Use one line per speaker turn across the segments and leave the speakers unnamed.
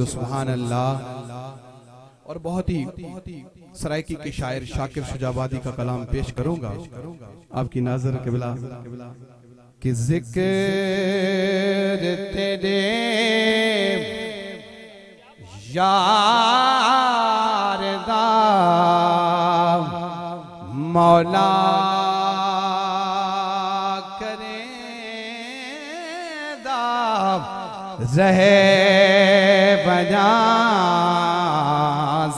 सुभान अल्लाह। और बहुत ही सरायकी के शायर शाकिर शुजाबादी का कलाम पेश करूंगा आपकी नाज़र क़िबला कि ज़िक्र तेरे यार दा मौला करेदा रहे बजा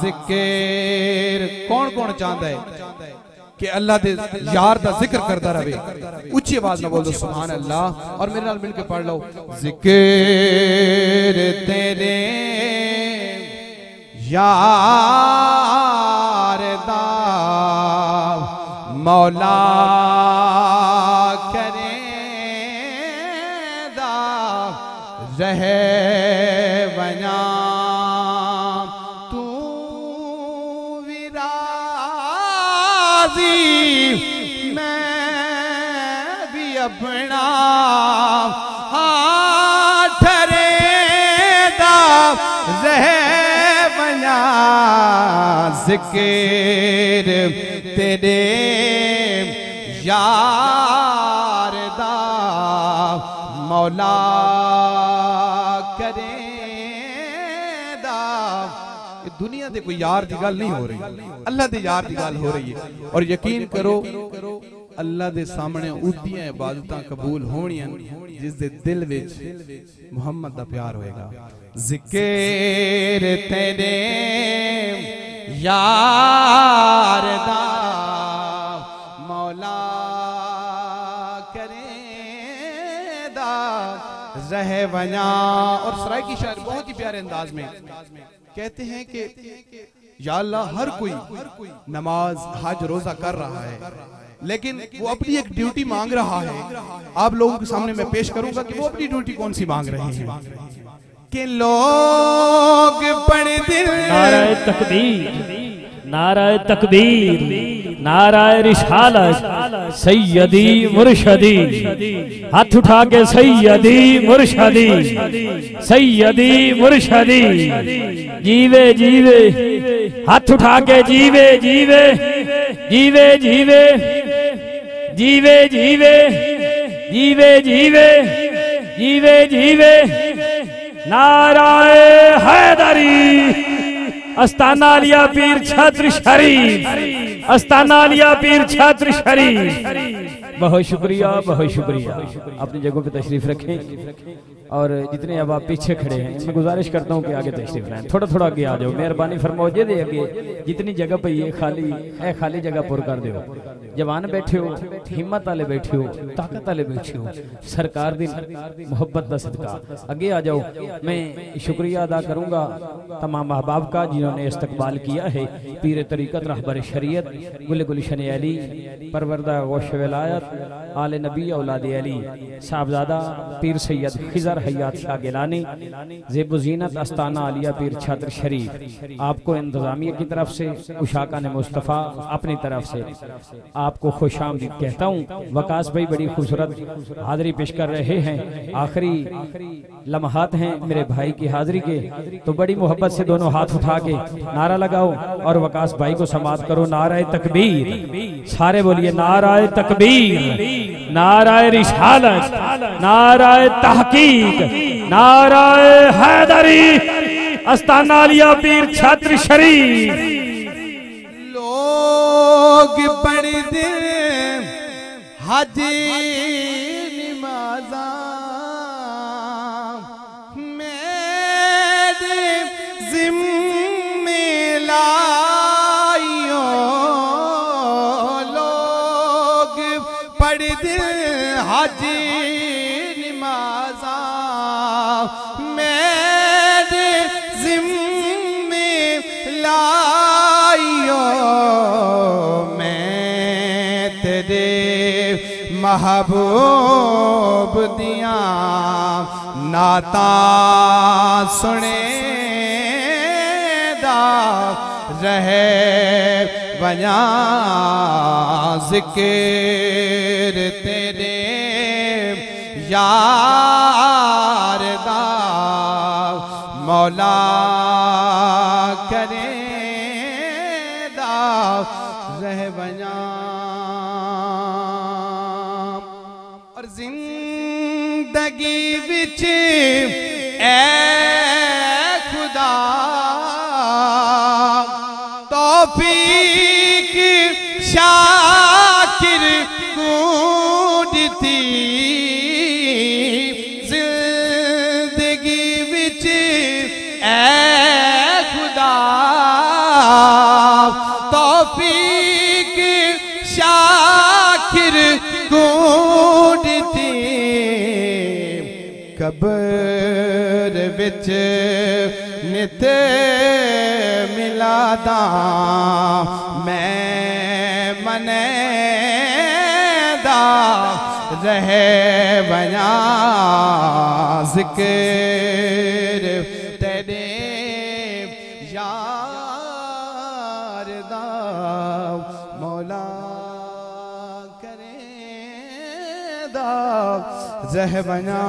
जिक्र। कौन कौन चाहता है कि अल्लाह दे यार दा जिक्र करता रहे? ऊंची आवाज में बोल दो सुभान अल्लाह और मेरे नाल मिलके पढ़ लो। जिक्र तेरे यार दा मौला करेदा रहे बना तू विराजी मैं भी अपना ठहरेदा रहे बना जिक्र तेरे यार दा मौला करेदा। दुनिया दे कोई यार दी गल नहीं हो रही, अल्लाह दे यार दी गल हो रही है। और यकीन करो अल्लाह दे सामने उदियां इबादतां कबूल होणियां जिस दे दिल विच मुहम्मद दा प्यार होएगा। जिक्र तेरे यार दा मौला करेदा रहे बना। और सराय की शायर बहुत ही प्यारे अंदाज में कहते हैं कि या अल्लाह हर कोई नमाज हज रोजा कर रहा है लेकिन वो अपनी एक ड्यूटी मांग रहा है। आप लोगों के सामने मैं पेश करूंगा कि वो अपनी ड्यूटी कौन सी मांग रहे हैं। कि लोग बड़े दिल
नाराए तकबीर, नाराए तकबीर, नाराए रिसालत, सैयदी मुर्शदी, हाथ उठा के सैयदी मुर्शदी, सैयदी मुर्शदी, जीवे जीवे, हाथ उठा के जीवे जीवे, जीवे जीवे, जीवे जीवे, जीवे जीवे, जीवे जीवे, नाराए हैदरी, अस्ताना लिया पीर छत्र शरीफ, अस्ताना लिया पीर छत्र शरीफ। बहुत शुक्रिया, बहुत शुक्रिया। अपनी जगहों पे तशरीफ रखें और जितने अब आप पीछे खड़े हैं मैं गुजारिश करता हूँ कि आगे तशरीफ लाएं। थोड़ा थोड़ा आगे आ जाओ, मेहरबानी फरमाओ। जे दे आगे जितनी जगह पे ये खाली जगह पुर कर दो। जवान बैठे हो, हिम्मत वाले बैठे हो, ताकत वाले बैठे हो, सरकार दी मोहब्बत का सदका आगे आ जाओ। मैं शुक्रिया अदा करूंगा तमाम अहबाब का जिन्होंने इस्तकबाल किया है। पीर तरीकत रहबर शरीयत गुल गुलशन अली परवरदा गोश विलायत आले नबी औलाद अली साहबजादा पीर सैयद खिजर हयात शाह गिलानी ज़ेब ज़ीनत अस्ताना आलिया पीर छात्र शरीफ, आपको इंतजामिया की तरफ से उशाका ने मुस्तफ़ा अपनी तरफ से आपको खुशामदीद कहता हूँ। वकास भाई बड़ी खूबसूरत हाजिरी पेश कर रहे हैं। आखिरी लम्हात हैं मेरे भाई की हाजिरी के, तो बड़ी मोहब्बत से दोनों हाथ उठा के नारा लगाओ और वकास भाई को समात करो। नाराए तकबीर, सारे बोलिए नाराए तकबीर, नाराए रिसालत, नाराए तहकीक, नाराए हैदरी, अस्ताना लिया पीर छत्र शरीफ।
लोग बड़े दिल हाजी नमाज़ा मेरे ज़िम्मे लाइयो। लोग बड़े दिल हाजी नमाज़ा मेरे ज़िम्मे लाइयो। महबूब दिया नाता सुने दा रहे बना जिक्र तेरे यार दा मौला मौला करे दा रह बना और जिंदगी विच ऐ खुदा तौफीक शाकिर कूदती जिंदगी विच ऐ खुदा तौफीक शाकिर कूदती कब्र विच नित मिलादा मैं मने दा रह बना जिक्र तेरे यार दा मौला करे दा रह बना